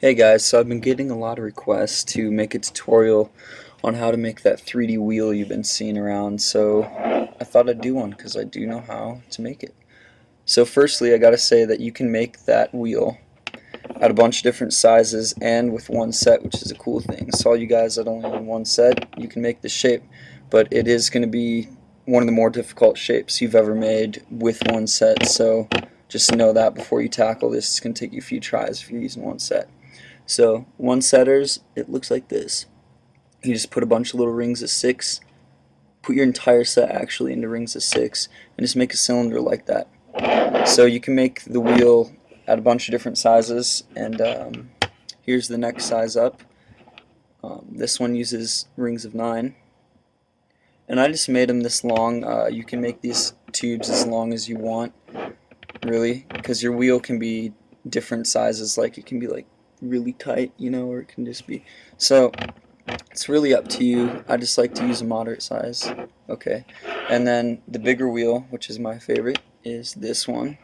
Hey guys, so I've been getting a lot of requests to make a tutorial on how to make that 3D wheel you've been seeing around, so I thought I'd do one because I do know how to make it. So firstly, I gotta say that you can make that wheel at a bunch of different sizes and with one set, which is a cool thing. So all you guys that only own one set, you can make the shape, but it is going to be one of the more difficult shapes you've ever made with one set, so just know that before you tackle this. It's going to take you a few tries if you're using one set. So one setters, it looks like this. You just put a bunch of little rings of 6, put your entire set actually into rings of 6, and just make a cylinder like that. So you can make the wheel at a bunch of different sizes, and here's the next size up. This one uses rings of 9, and I just made them this long. You can make these tubes as long as you want, really, because your wheel can be different sizes. Like it can be like really tight, you know, or it can just be, so it's really up to you. I just like to use a moderate size. Okay, and then the bigger wheel, which is my favorite, is this one,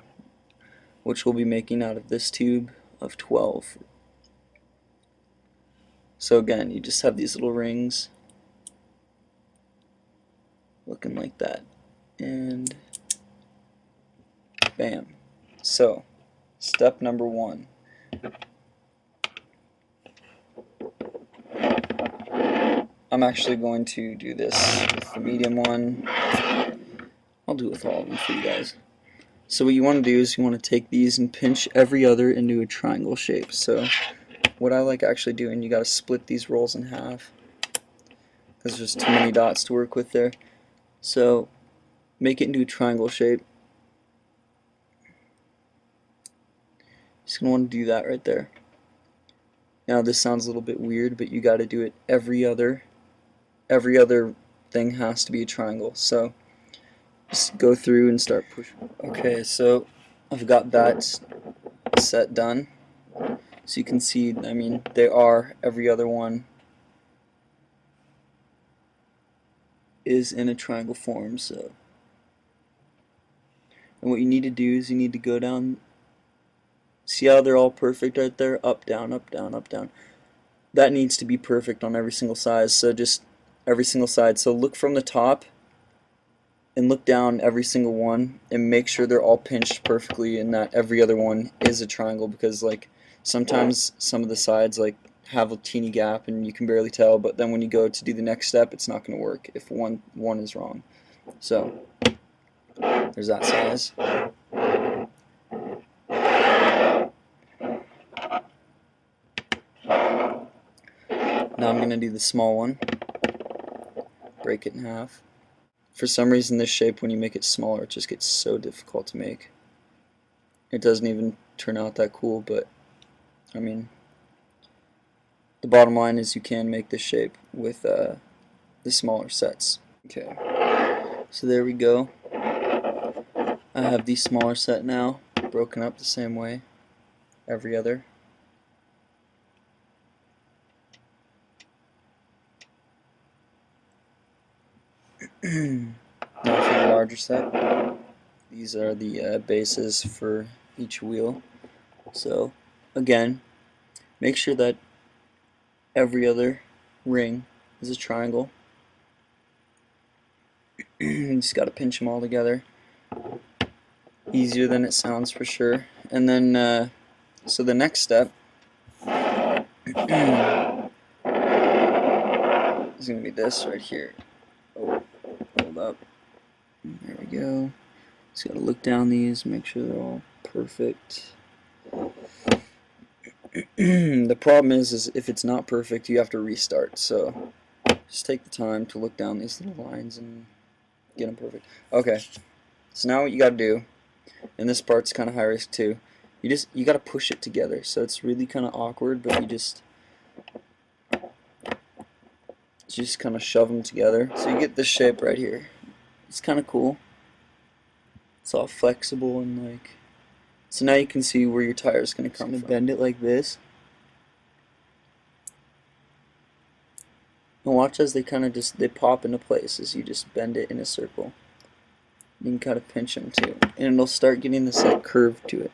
which we'll be making out of this tube of 12. So again, you just have these little rings looking like that, and bam. So step number 1, I'm actually going to do this with the medium one. I'll do it with all of them for you guys. So what you want to do is you want to take these and pinch every other into a triangle shape. So what I like actually doing, you got to split these rolls in half because there's too many dots to work with there. So make it into a triangle shape. Just going to want to do that right there. Now this sounds a little bit weird, but you got to do it every other thing has to be a triangle. So just go through and start pushing. Okay, so I've got that set done. So you can see, I mean, they are, every other one is in a triangle form. So, and what you need to do is you need to go down. See how they're all perfect right there? Up, down, up, down, up, down. That needs to be perfect on every single size. So just every single side. So look from the top and look down every single one and make sure they're all pinched perfectly and that every other one is a triangle, because like sometimes some of the sides like have a teeny gap and you can barely tell, but then when you go to do the next step, it's not going to work if one is wrong. So there's that size. Now I'm going to do the small one, break it in half. For some reason this shape, when you make it smaller, it just gets so difficult to make. It doesn't even turn out that cool, but I mean, the bottom line is you can make this shape with the smaller sets. Okay, so there we go. I have the smaller set now, broken up the same way, every other. Now for the larger set, these are the bases for each wheel. So again, make sure that every other ring is a triangle. You just got to pinch them all together. Easier than it sounds for sure. And then, so the next step is going to be this right here. Oh, hold up. There we go. Just got to look down these, make sure they're all perfect. The problem is if it's not perfect, you have to restart. So just take the time to look down these little lines and get them perfect. Okay, so now what you got to do, and this part's kind of high risk too, you got to push it together. So it's really kind of awkward, but you just kind of shove them together. So you get this shape right here. It's kind of cool. It's all flexible and like, so now you can see where your tire is going to come from. Bend it like this. And watch as they kind of they pop into place as you just bend it in a circle. You can kind of pinch them too, and it'll start getting this like curve to it.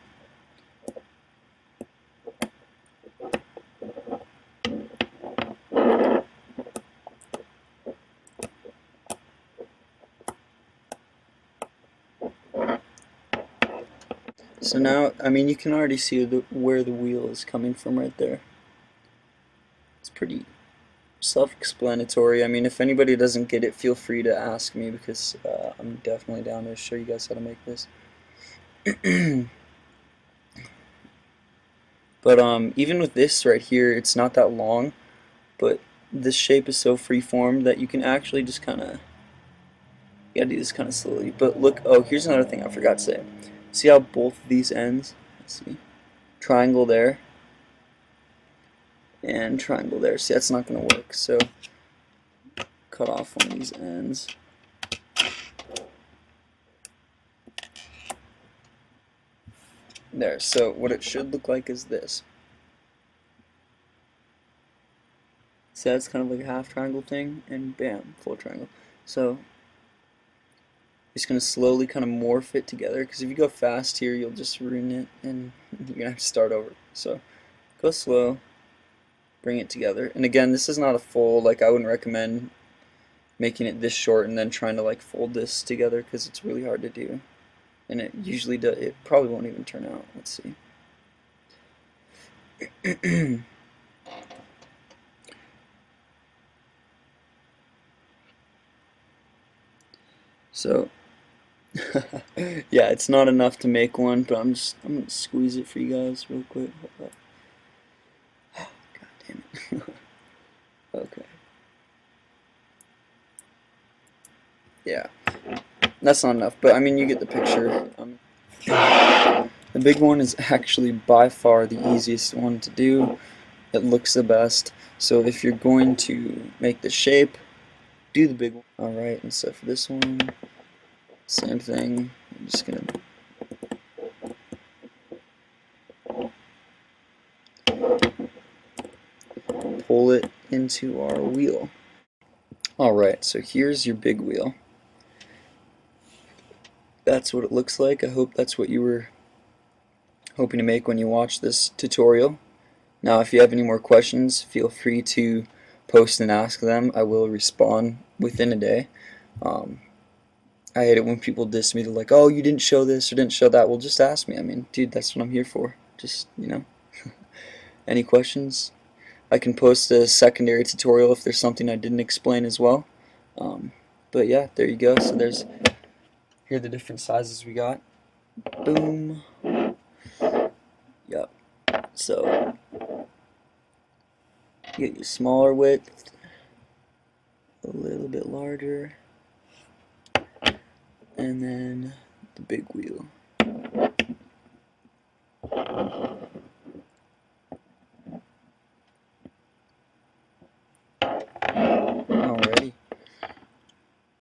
So now, I mean, you can already see where the wheel is coming from right there. It's pretty self-explanatory. I mean, if anybody doesn't get it, feel free to ask me, because I'm definitely down to show you guys how to make this. But even with this right here, it's not that long, but this shape is so free-form that you can actually just kind of, you gotta do this kind of slowly. But look, oh, here's another thing I forgot to say. See how both of these ends, let's see, triangle there, and triangle there. See, that's not going to work, so cut off one of these ends. There, so what it should look like is this. See, that's kind of like a half triangle thing, and bam, full triangle. So just going to slowly kind of morph it together, because if you go fast here, you'll just ruin it, and you're going to have to start over. So go slow, bring it together. And again, this is not a full, like, I wouldn't recommend making it this short and then trying to like fold this together, because it's really hard to do, and it usually does. It probably won't even turn out. Let's see. So yeah, it's not enough to make one, but I'm gonna squeeze it for you guys real quick. Hold up. God damn it. Okay. Yeah, that's not enough, but I mean, you get the picture. The big one is actually by far the easiest one to do. It looks the best. So if you're going to make the shape, do the big one. Alright, and so for this one, same thing. I'm just gonna pull it into our wheel. Alright, so here's your big wheel. That's what it looks like. I hope that's what you were hoping to make when you watched this tutorial. Now, if you have any more questions, feel free to post and ask them. I will respond within a day. I hate it when people diss me. They're like, oh, you didn't show this or didn't show that. Well, just ask me. I mean, dude, that's what I'm here for. Just, you know. Any questions? I can post a secondary tutorial if there's something I didn't explain as well. But yeah, there you go. So here are the different sizes we got. Boom. Yep. So you get your smaller width, a little bit larger, and then the big wheel.